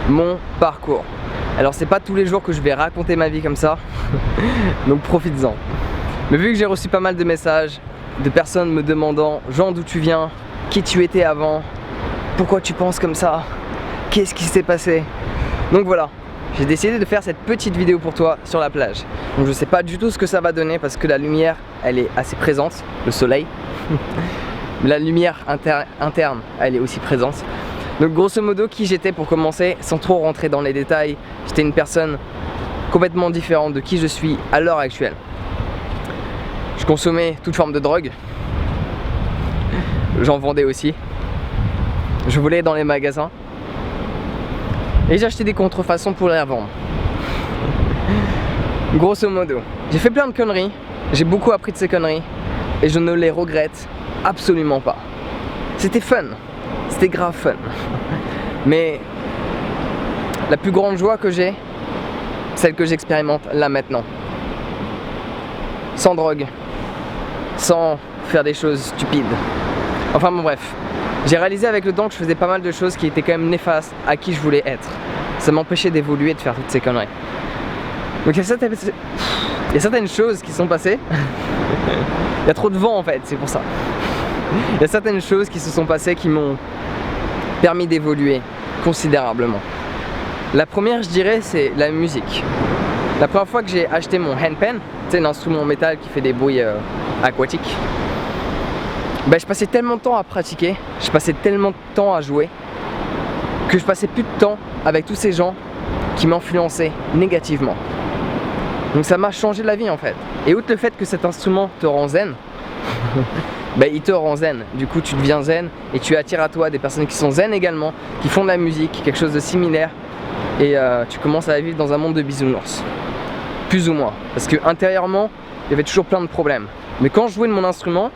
mon parcours. Alors c'est pas tous les jours que je vais raconter ma vie comme ça, donc profites-en. Mais vu que j'ai reçu pas mal de messages de personnes me demandant Jean, d'où tu viens, qui tu étais avant, pourquoi tu penses comme ça, qu'est-ce qui s'est passé. Donc voilà, j'ai décidé de faire cette petite vidéo pour toi sur la plage. Donc je sais pas du tout ce que ça va donner parce que la lumière elle est assez présente, le soleil. La lumière interne elle est aussi présente. Donc grosso modo qui j'étais pour commencer, sans trop rentrer dans les détails, j'étais une personne complètement différente de qui je suis à l'heure actuelle. Je consommais toute forme de drogue, j'en vendais aussi, je volais dans les magasins et j'achetais des contrefaçons pour les revendre. Grosso modo, j'ai fait plein de conneries, j'ai beaucoup appris de ces conneries et je ne les regrette absolument pas. C'était fun. C'était grave fun. Mais la plus grande joie que j'ai, celle que j'expérimente là maintenant. Sans drogue, sans faire des choses stupides. Enfin bon bref, j'ai réalisé avec le temps que je faisais pas mal de choses qui étaient quand même néfastes à qui je voulais être. Ça m'empêchait d'évoluer et de faire toutes ces conneries. Donc il y a certaines choses qui sont passées. Il y a trop de vent en fait, c'est pour ça. Il y a certaines choses qui se sont passées qui m'ont permis d'évoluer considérablement. La première, je dirais, c'est la musique. La première fois que j'ai acheté mon handpan, tu sais, l'instrument en métal qui fait des bruits aquatiques, je passais tellement de temps à pratiquer, je passais tellement de temps à jouer, que je passais plus de temps avec tous ces gens qui m'influençaient négativement. Donc ça m'a changé la vie en fait. Et outre le fait que cet instrument te rend zen, il te rend zen, du coup tu deviens zen et tu attires à toi des personnes qui sont zen également, qui font de la musique, quelque chose de similaire et tu commences à vivre dans un monde de bisounours, plus ou moins, parce que intérieurement il y avait toujours plein de problèmes, mais quand je jouais de mon instrument,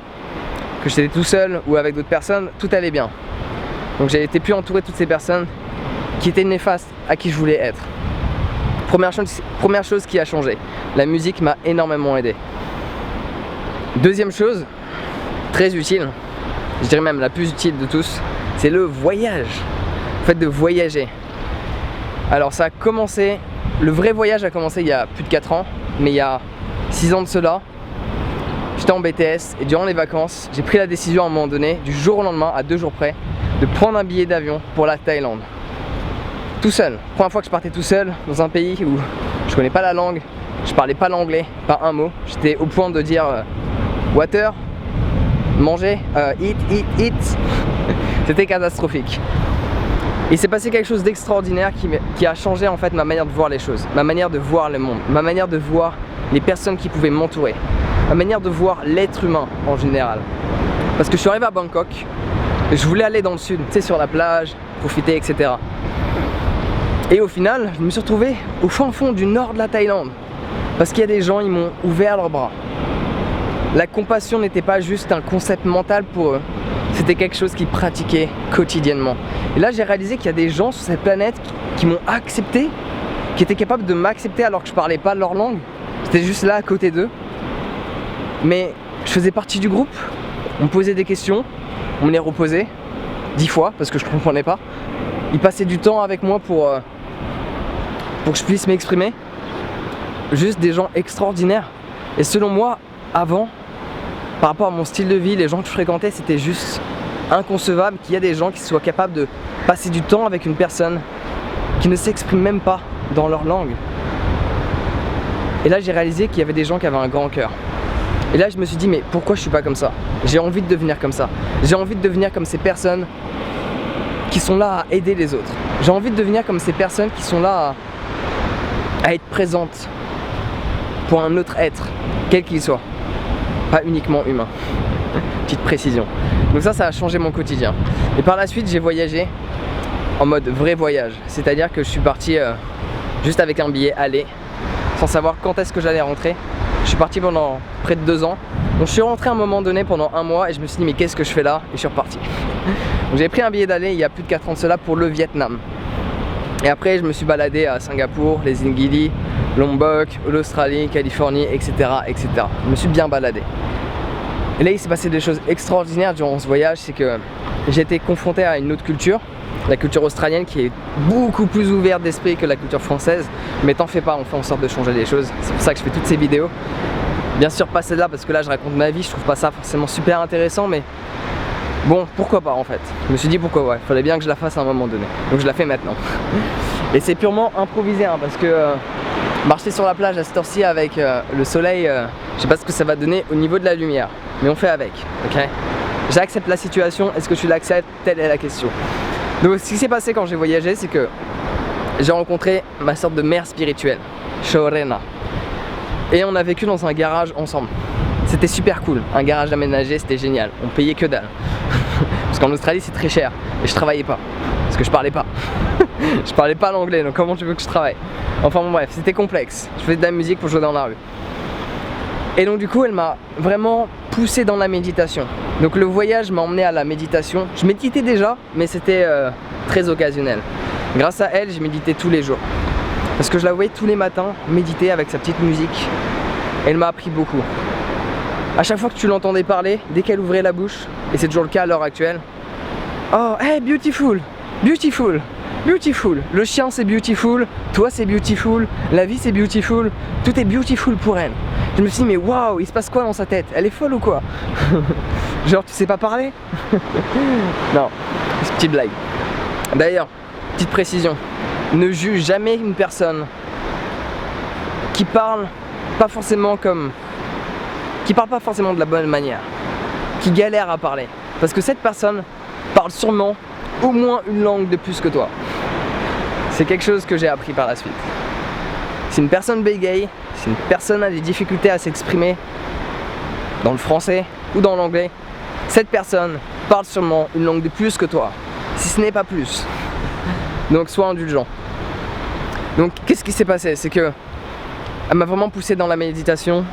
que j'étais tout seul ou avec d'autres personnes, tout allait bien. Donc j'ai été plus entouré de toutes ces personnes qui étaient néfastes à qui je voulais être. Première chose qui a changé, la musique m'a énormément aidé. Deuxième chose, très utile, je dirais même la plus utile de tous, c'est le voyage. Le fait de voyager. Alors ça a commencé, le vrai voyage a commencé il y a plus de 4 ans, mais il y a 6 ans de cela, j'étais en BTS et durant les vacances, j'ai pris la décision à un moment donné, du jour au lendemain, à 2 jours près, de prendre un billet d'avion pour la Thaïlande. Tout seul, première fois que je partais tout seul dans un pays où je connais pas la langue, je parlais pas l'anglais, pas un mot, j'étais au point de dire water, manger, eat. C'était catastrophique. Il s'est passé quelque chose d'extraordinaire qui a changé en fait ma manière de voir les choses, ma manière de voir le monde, ma manière de voir les personnes qui pouvaient m'entourer, ma manière de voir l'être humain en général. Parce que je suis arrivé à Bangkok, et je voulais aller dans le sud, tu sais, sur la plage, profiter, etc. Et au final, je me suis retrouvé au fin fond du nord de la Thaïlande. Parce qu'il y a des gens, ils m'ont ouvert leurs bras. La compassion n'était pas juste un concept mental pour eux, c'était quelque chose qu'ils pratiquaient quotidiennement. Et là j'ai réalisé qu'il y a des gens sur cette planète qui m'ont accepté, qui étaient capables de m'accepter alors que je parlais pas leur langue. J'étais juste là à côté d'eux. Mais je faisais partie du groupe, on me posait des questions, on me les reposait 10 fois parce que je comprenais pas. Ils passaient du temps avec moi pour que je puisse m'exprimer. Juste des gens extraordinaires. Et selon moi, avant, par rapport à mon style de vie, les gens que je fréquentais, c'était juste inconcevable qu'il y ait des gens qui soient capables de passer du temps avec une personne qui ne s'exprime même pas dans leur langue. Et là j'ai réalisé qu'il y avait des gens qui avaient un grand cœur. Et là je me suis dit, mais pourquoi je suis pas comme ça? J'ai envie de devenir comme ça. J'ai envie de devenir comme ces personnes qui sont là à aider les autres. J'ai envie de devenir comme ces personnes qui sont là à être présentes pour un autre être, quel qu'il soit. Pas uniquement humain. Petite précision. Donc ça a changé mon quotidien. Et par la suite j'ai voyagé en mode vrai voyage. C'est-à-dire que je suis parti juste avec un billet aller, sans savoir quand est-ce que j'allais rentrer. Je suis parti pendant près de 2 ans. Donc je suis rentré à un moment donné pendant 1 mois et je me suis dit mais qu'est-ce que je fais là? Et je suis reparti. Donc j'ai pris un billet d'aller il y a plus de 4 ans de cela pour le Vietnam. Et après je me suis baladé à Singapour, les îles Gili, Lombok, l'Australie, Californie, etc., etc. Je me suis bien baladé. Et là il s'est passé des choses extraordinaires durant ce voyage, c'est que j'ai été confronté à une autre culture, la culture australienne, qui est beaucoup plus ouverte d'esprit que la culture française. Mais t'en fais pas, on fait en sorte de changer les choses. C'est pour ça que je fais toutes ces vidéos. Bien sûr pas celle-là, parce que là je raconte ma vie, je trouve pas ça forcément super intéressant, mais bon, pourquoi pas en fait. Je me suis dit pourquoi ouais, fallait bien que je la fasse à un moment donné. Donc je la fais maintenant. Et c'est purement improvisé hein, parce que marcher sur la plage à cette heure-ci avec le soleil, je sais pas ce que ça va donner au niveau de la lumière. Mais on fait avec, ok? J'accepte la situation, est-ce que tu l'acceptes? Telle est la question. Donc ce qui s'est passé quand j'ai voyagé, c'est que j'ai rencontré ma sorte de mère spirituelle, Shorena. Et on a vécu dans un garage ensemble. C'était super cool, un garage aménagé, c'était génial. On payait que dalle. Parce qu'en Australie c'est très cher. Et je travaillais pas. Parce que je parlais pas. Je parlais pas l'anglais, donc comment tu veux que je travaille? Enfin bon bref, c'était complexe. Je faisais de la musique pour jouer dans la rue. Et donc du coup elle m'a vraiment poussé dans la méditation. Donc le voyage m'a emmené à la méditation. Je méditais déjà, mais c'était très occasionnel. Grâce à elle, j'ai médité tous les jours. Parce que je la voyais tous les matins méditer avec sa petite musique. Elle m'a appris beaucoup. À chaque fois que tu l'entendais parler, dès qu'elle ouvrait la bouche, et c'est toujours le cas à l'heure actuelle, oh, hey, beautiful, beautiful, beautiful. Le chien c'est beautiful, toi c'est beautiful, la vie c'est beautiful, tout est beautiful pour elle. Je me suis dit mais waouh, il se passe quoi dans sa tête? Elle est folle ou quoi? Genre tu sais pas parler? Non, c'est une petite blague. D'ailleurs, petite précision, ne juge jamais une personne qui parle pas forcément de la bonne manière, qui galère à parler. Parce que cette personne parle sûrement au moins une langue de plus que toi. C'est quelque chose que j'ai appris par la suite. Si une personne bégaye, si une personne a des difficultés à s'exprimer dans le français ou dans l'anglais, cette personne parle sûrement une langue de plus que toi, si ce n'est pas plus. Donc sois indulgent. Donc qu'est-ce qui s'est passé? C'est que elle m'a vraiment poussé dans la méditation.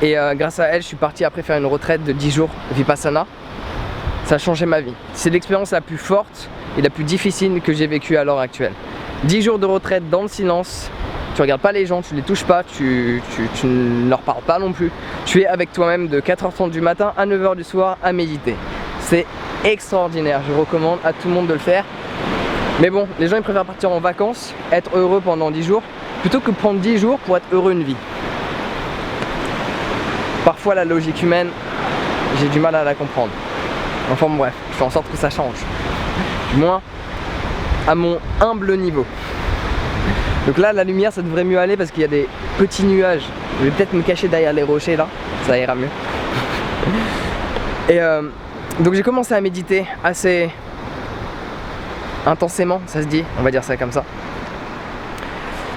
Et grâce à elle, je suis parti après faire une retraite de 10 jours Vipassana. Ça a changé ma vie. C'est l'expérience la plus forte et la plus difficile que j'ai vécue à l'heure actuelle. 10 jours de retraite dans le silence. Tu regardes pas les gens, tu les touches pas, tu ne leur parles pas non plus. Tu es avec toi-même de 4h30 du matin à 9h du soir à méditer. C'est extraordinaire, je recommande à tout le monde de le faire. Mais bon, les gens ils préfèrent partir en vacances, être heureux pendant 10 jours, plutôt que prendre 10 jours pour être heureux une vie. Parfois la logique humaine, j'ai du mal à la comprendre. Enfin bref, je fais en sorte que ça change. Du moins, à mon humble niveau. Donc là, la lumière, ça devrait mieux aller parce qu'il y a des petits nuages. Je vais peut-être me cacher derrière les rochers là, ça ira mieux. Et donc j'ai commencé à méditer assez intensément, ça se dit, on va dire ça comme ça.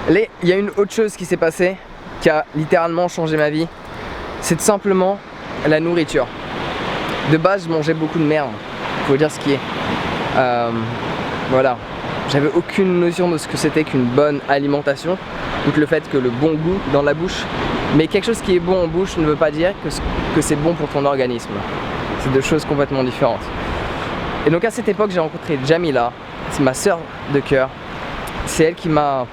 Il y a une autre chose qui s'est passée, qui a littéralement changé ma vie. C'est tout simplement la nourriture. De base, je mangeais beaucoup de merde, faut dire ce qui est. Voilà, j'avais aucune notion de ce que c'était qu'une bonne alimentation, outre le fait que le bon goût dans la bouche. Mais quelque chose qui est bon en bouche ne veut pas dire que c'est bon pour ton organisme. C'est deux choses complètement différentes. Et donc à cette époque, j'ai rencontré Jamila, c'est ma sœur de cœur. C'est elle qui m'a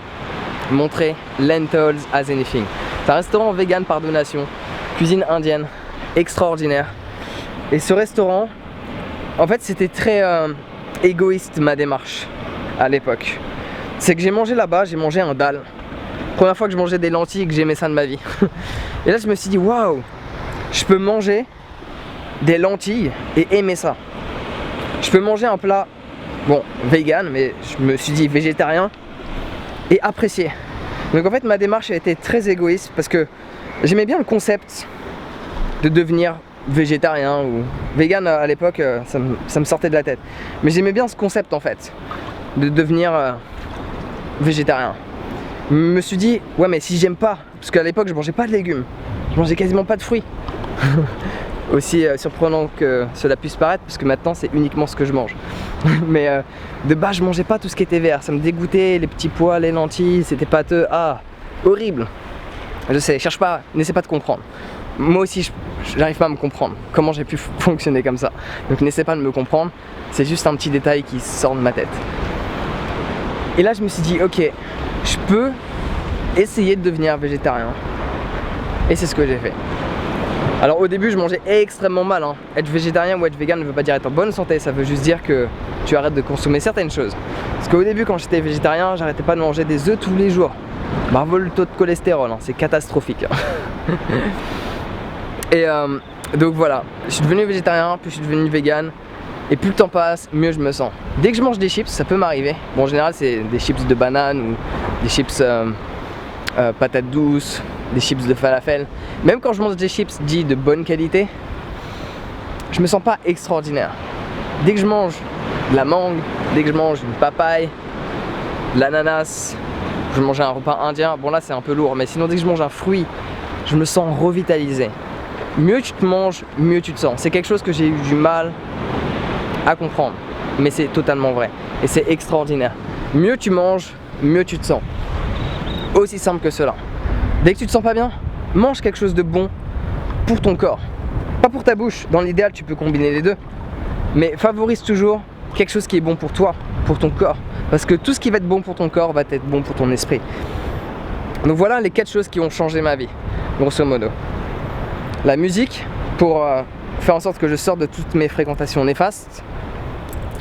montré Lentils as Anything. C'est un restaurant vegan par donation, cuisine indienne, extraordinaire. Et ce restaurant, en fait c'était très égoïste ma démarche à l'époque. C'est que j'ai mangé là-bas, j'ai mangé un dal. Première fois que je mangeais des lentilles et que j'aimais ça de ma vie. Et là je me suis dit waouh, je peux manger des lentilles et aimer ça. Je peux manger un plat, bon, vegan, mais je me suis dit végétarien et apprécier. Donc en fait ma démarche a été très égoïste parce que j'aimais bien le concept de devenir végétarien ou vegan à l'époque, ça me sortait de la tête. Mais j'aimais bien ce concept en fait, de devenir végétarien. Je me suis dit, ouais mais si j'aime pas, parce qu'à l'époque je mangeais pas de légumes, je mangeais quasiment pas de fruits. Aussi surprenant que cela puisse paraître, parce que maintenant c'est uniquement ce que je mange. Mais de base je mangeais pas tout ce qui était vert, ça me dégoûtait, les petits pois, les lentilles, c'était pâteux, ah, horrible. Je sais, cherche pas, n'essaie pas de comprendre. Moi aussi j'arrive pas à me comprendre, comment j'ai pu fonctionner comme ça. Donc n'essaie pas de me comprendre, c'est juste un petit détail qui sort de ma tête. Et là je me suis dit, ok, je peux essayer de devenir végétarien. Et c'est ce que j'ai fait. Alors au début je mangeais extrêmement mal, hein. Être végétarien ou être vegan ne veut pas dire être en bonne santé, ça veut juste dire que tu arrêtes de consommer certaines choses. Parce qu'au début quand j'étais végétarien, j'arrêtais pas de manger des œufs tous les jours. Bravo le taux de cholestérol, hein, c'est catastrophique. Et donc voilà, je suis devenu végétarien, puis je suis devenu vegan. Et plus le temps passe, mieux je me sens. Dès que je mange des chips, ça peut m'arriver. Bon, en général, c'est des chips de banane ou des chips patates douces, des chips de falafel. Même quand je mange des chips dits de bonne qualité, je me sens pas extraordinaire. Dès que je mange de la mangue, dès que je mange une papaye, de l'ananas, je mange un repas indien, bon là c'est un peu lourd, mais sinon dès que je mange un fruit, je me sens revitalisé. Mieux tu te manges, mieux tu te sens. C'est quelque chose que j'ai eu du mal à comprendre, mais c'est totalement vrai et c'est extraordinaire. Mieux tu manges, mieux tu te sens. Aussi simple que cela. Dès que tu te sens pas bien, mange quelque chose de bon pour ton corps, pas pour ta bouche. Dans l'idéal tu peux combiner les deux, mais favorise toujours quelque chose qui est bon pour toi, pour ton corps, parce que tout ce qui va être bon pour ton corps va être bon pour ton esprit. Donc voilà les 4 choses qui ont changé ma vie, grosso modo. La musique, pour faire en sorte que je sorte de toutes mes fréquentations néfastes,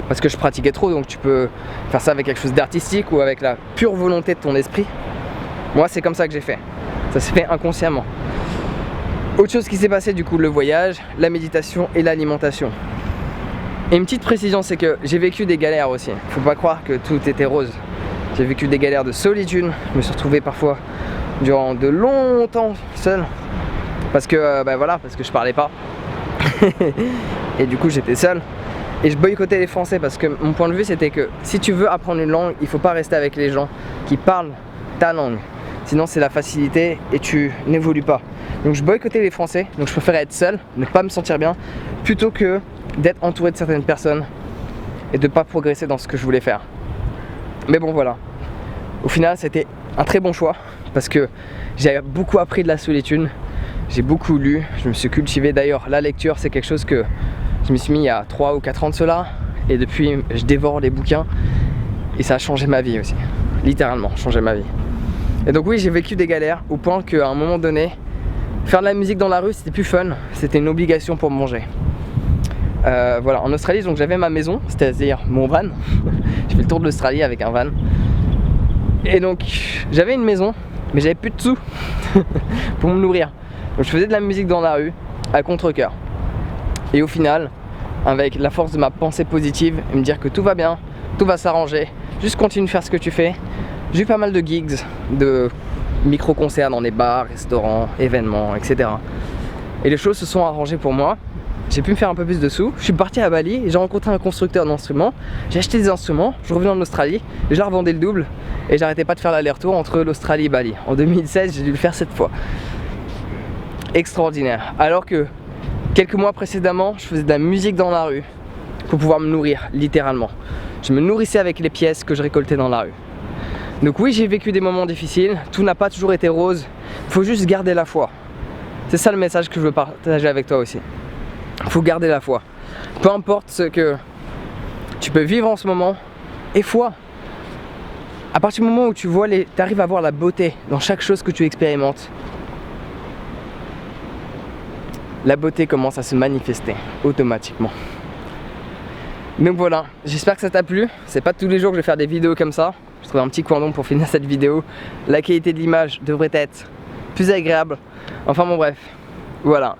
parce que je pratiquais trop, donc tu peux faire ça avec quelque chose d'artistique ou avec la pure volonté de ton esprit. Moi c'est comme ça que j'ai fait, ça s'est fait inconsciemment. Autre chose qui s'est passé du coup, le voyage, la méditation et l'alimentation. Et une petite précision, c'est que j'ai vécu des galères aussi, faut pas croire que tout était rose. J'ai vécu des galères de solitude, je me suis retrouvé parfois durant de longtemps seul, parce que voilà, parce que je parlais pas. Et du coup j'étais seul. Et je boycottais les Français parce que mon point de vue c'était que si tu veux apprendre une langue, il faut pas rester avec les gens qui parlent ta langue. Sinon c'est la facilité et tu n'évolues pas. Donc je boycottais les Français, donc je préférais être seul, ne pas me sentir bien, plutôt que d'être entouré de certaines personnes et de pas progresser dans ce que je voulais faire. Mais bon voilà, au final c'était un très bon choix parce que j'ai beaucoup appris de la solitude, j'ai beaucoup lu, je me suis cultivé. D'ailleurs la lecture c'est quelque chose que je me suis mis il y a 3 ou 4 ans de cela, et depuis je dévore les bouquins et ça a changé ma vie aussi, littéralement changé ma vie. Et donc oui, j'ai vécu des galères au point qu'à un moment donné, faire de la musique dans la rue c'était plus fun, c'était une obligation pour manger. Voilà, en Australie donc j'avais ma maison, c'est-à-dire mon van. J'ai fait le tour de l'Australie avec un van. Et donc j'avais une maison, mais j'avais plus de sous pour me nourrir. Donc je faisais de la musique dans la rue à contre-cœur. Et au final, avec la force de ma pensée positive et me dire que tout va bien, tout va s'arranger, juste continue de faire ce que tu fais. J'ai eu pas mal de gigs, de micro-concerts dans des bars, restaurants, événements, etc. Et les choses se sont arrangées pour moi. J'ai pu me faire un peu plus de sous. Je suis parti à Bali et j'ai rencontré un constructeur d'instruments. J'ai acheté des instruments, je revenais en Australie et je leur vendais le double. Et j'arrêtais pas de faire l'aller-retour entre l'Australie et Bali. En 2016, j'ai dû le faire 7 fois. Extraordinaire. Alors que quelques mois précédemment, je faisais de la musique dans la rue pour pouvoir me nourrir, littéralement. Je me nourrissais avec les pièces que je récoltais dans la rue. Donc oui, j'ai vécu des moments difficiles, tout n'a pas toujours été rose, il faut juste garder la foi. C'est ça le message que je veux partager avec toi aussi. Il faut garder la foi. Peu importe ce que tu peux vivre en ce moment, et foi. À partir du moment où tu arrives à voir la beauté dans chaque chose que tu expérimentes, la beauté commence à se manifester automatiquement. Donc voilà, j'espère que ça t'a plu. C'est pas tous les jours que je vais faire des vidéos comme ça. Je trouve un petit coin d'ombre pour finir cette vidéo. La qualité de l'image devrait être plus agréable. Enfin bon bref, voilà.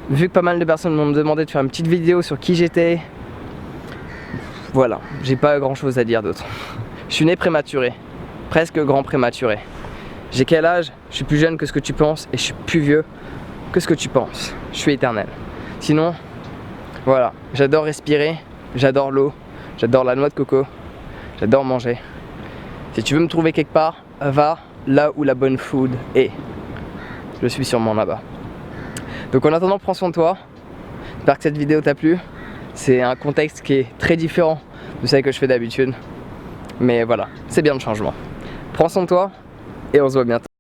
Vu que pas mal de personnes m'ont demandé de faire une petite vidéo sur qui j'étais, voilà, j'ai pas grand chose à dire d'autre. Je suis né prématuré, presque grand prématuré. J'ai quel âge? Je suis plus jeune que ce que tu penses et je suis plus vieux que ce que tu penses. Je suis éternel. Sinon, voilà, j'adore respirer, j'adore l'eau, j'adore la noix de coco, j'adore manger. Si tu veux me trouver quelque part, va là où la bonne food est. Je suis sûrement là-bas. Donc en attendant, prends soin de toi. J'espère que cette vidéo t'a plu. C'est un contexte qui est très différent de celle que je fais d'habitude. Mais voilà, c'est bien le changement. Prends soin de toi et on se voit bientôt.